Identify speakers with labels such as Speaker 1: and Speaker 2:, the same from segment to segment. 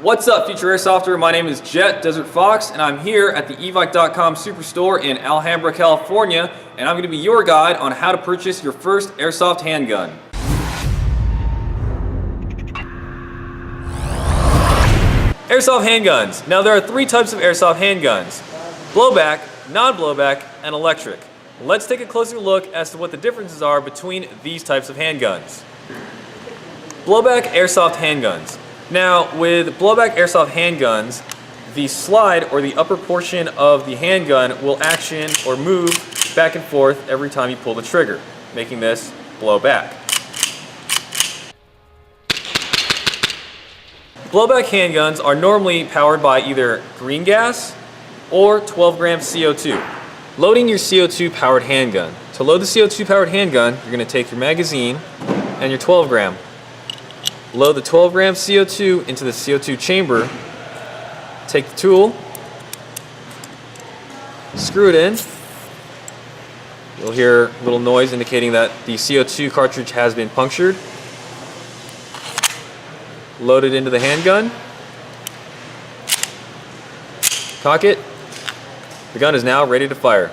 Speaker 1: What's up, future Airsofter? My name is Jet Desert Fox, and I'm here at the evike.com Superstore in Alhambra, California, and I'm going to be your guide on how to purchase your first airsoft handgun. Airsoft handguns. Now, there are three types of airsoft handguns: blowback, non-blowback, and electric. Let's take a closer look as to what the differences are between these types of handguns. Blowback airsoft handguns. Now, with blowback airsoft handguns, the slide or the upper portion of the handgun will action or move back and forth every time you pull the trigger, making this blow back. Blowback handguns are normally powered by either green gas or 12-gram CO2. Loading your CO2 powered handgun. To load the CO2 powered handgun, you're going to take your magazine and your 12-gram. Load the 12-gram CO2 into the CO2 chamber. Take the tool, screw it in. You'll hear a little noise indicating that the CO2 cartridge has been punctured. Load it into the handgun. Cock it. The gun is now ready to fire.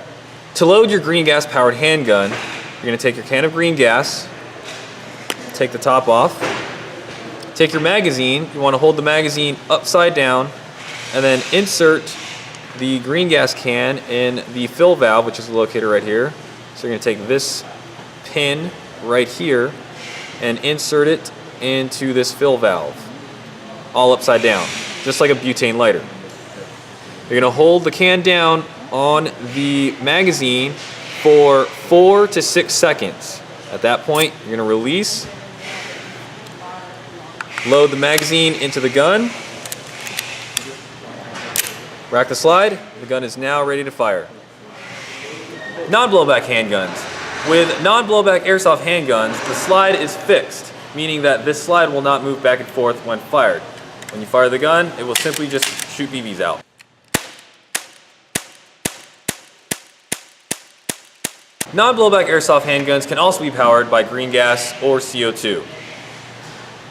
Speaker 1: To load your green gas powered handgun, you're going to take your can of green gas, take the top off, take your magazine. You want to hold the magazine upside down and then insert the green gas can in the fill valve, which is located right here. So you're going to take this pin right here and insert it into this fill valve, all upside down, just like a butane lighter. You're going to hold the can down on the magazine for 4 to 6 seconds. At that point, you're going to release, load the magazine into the gun, rack the slide. The gun is now ready to fire. Non-blowback handguns. With non-blowback airsoft handguns, the slide is fixed, meaning that this slide will not move back and forth when fired. When you fire the gun, it will simply just shoot BBs out. Non-blowback airsoft handguns can also be powered by green gas or CO2.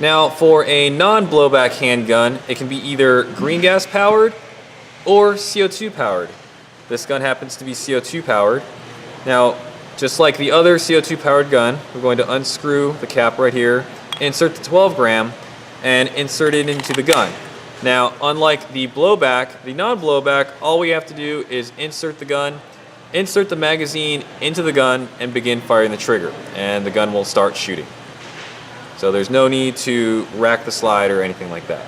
Speaker 1: Now, for a non-blowback handgun, it can be either green gas powered or CO2 powered. This gun happens to be CO2 powered. Now, just like the other CO2 powered gun, we're going to unscrew the cap right here, insert the 12-gram, and insert it into the gun. Now, unlike the blowback, the non-blowback, all we have to do is insert the gun, insert the magazine into the gun, and begin firing the trigger, and the gun will start shooting. So there's no need to rack the slide or anything like that.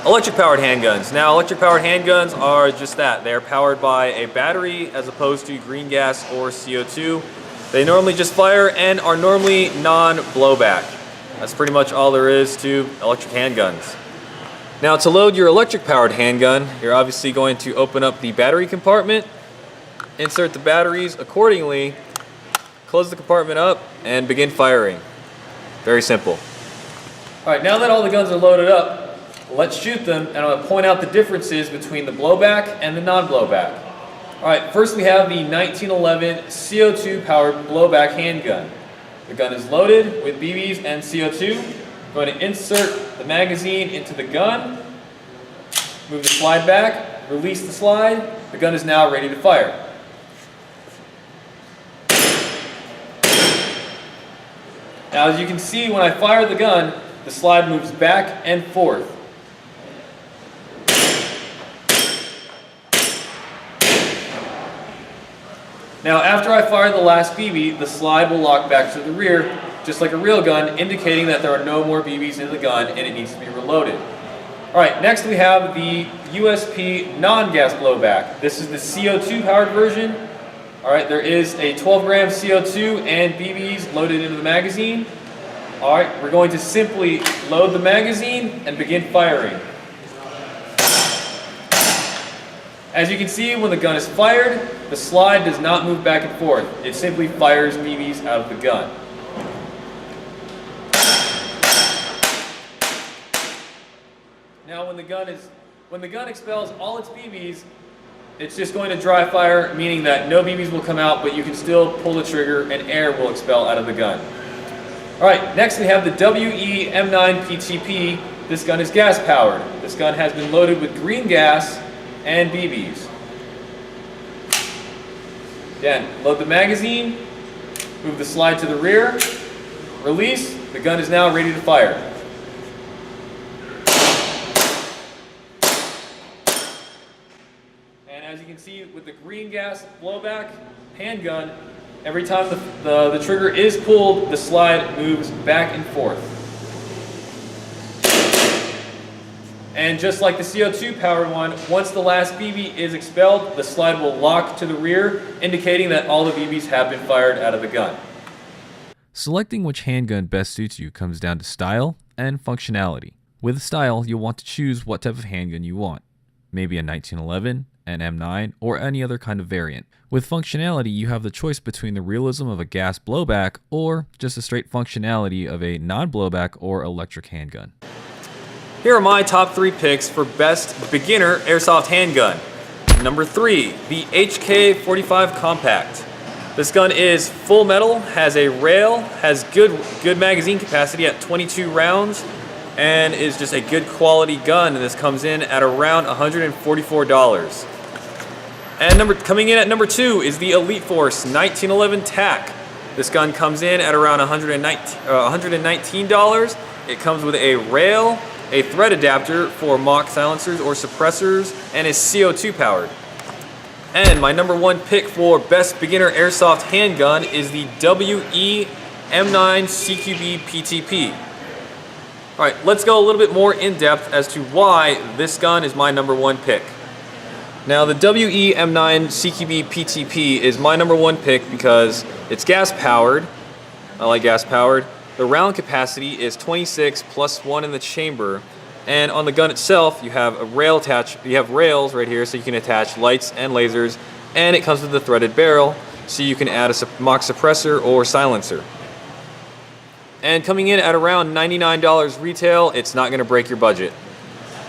Speaker 1: Electric powered handguns. Now, electric powered handguns are just that. They're powered by a battery as opposed to green gas or CO2. They normally just fire and are normally non-blowback. That's pretty much all there is to electric handguns. Now, to load your electric powered handgun, you're obviously going to open up the battery compartment, insert the batteries accordingly, close the compartment up, and begin firing. Very simple. All right, now that all the guns are loaded up, let's shoot them, and I'm going to point out the differences between the blowback and the non-blowback. All right, first we have the 1911 CO2 powered blowback handgun. The gun is loaded with BBs and CO2. I'm going to insert the magazine into the gun, move the slide back, release the slide. The gun is now ready to fire. Now, as you can see, when I fire the gun, the slide moves back and forth. Now, after I fire the last BB, the slide will lock back to the rear, just like a real gun, indicating that there are no more BBs in the gun and it needs to be reloaded. All right, next we have the USP non-gas blowback. This is the CO2 powered version. All right, there is a 12-gram CO2 and BBs loaded into the magazine. All right, we're going to simply load the magazine and begin firing. As you can see, when the gun is fired, the slide does not move back and forth. It simply fires BBs out of the gun. Now, when the gun expels all its BBs, it's just going to dry fire, meaning that no BBs will come out, but you can still pull the trigger and air will expel out of the gun. All right, next we have the WE M9 PTP this gun is gas powered. This gun has been loaded with green gas and BBs. Again, load the magazine, move the slide to the rear, release, the gun is now ready to fire. And as you can see with the green gas blowback handgun, every time the trigger is pulled, the slide moves back and forth. And just like the CO2 powered one, once the last BB is expelled, the slide will lock to the rear, indicating that all the BBs have been fired out of the gun.
Speaker 2: Selecting which handgun best suits you comes down to style and functionality. With style, you'll want to choose what type of handgun you want. Maybe a 1911, an M9, or any other kind of variant. With functionality, you have the choice between the realism of a gas blowback or just the straight functionality of a non-blowback or electric handgun.
Speaker 1: Here are my top 3 picks for best beginner airsoft handgun. Number 3, the HK45 Compact. This gun is full metal, has a rail, has good magazine capacity at 22 rounds, and is just a good quality gun. And this comes in at around $144. And coming in at number 2 is the Elite Force 1911 TAC. This gun comes in at around $119. It comes with a rail, a thread adapter for mock silencers or suppressors, and is CO2 powered. And my number 1 pick for best beginner airsoft handgun is the WE M9 CQB PTP. Alright, let's go a little bit more in depth as to why this gun is my number 1 pick. Now the WE M9 CQB PTP is my number 1 pick because it's gas powered. I like gas powered. The round capacity is 26 plus 1 in the chamber, and on the gun itself you have a rail you have rails right here so you can attach lights and lasers, and it comes with a threaded barrel so you can add a mock suppressor or silencer. And coming in at around $99 retail, it's not going to break your budget.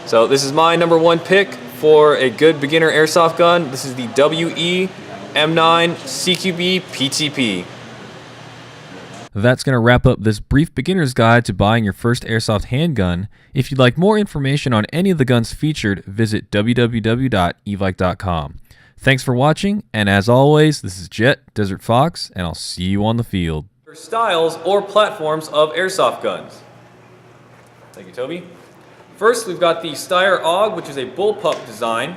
Speaker 1: So this is my number 1 pick for a good beginner airsoft gun. This is the WE M9 CQB PTP.
Speaker 2: That's going to wrap up this brief beginner's guide to buying your first airsoft handgun. If you'd like more information on any of the guns featured, visit www.evike.com. Thanks for watching, and as always, this is Jet, Desert Fox, and I'll see you on the field.
Speaker 1: Styles or platforms of airsoft guns. Thank you, Toby. First, we've got the Steyr AUG, which is a bullpup design.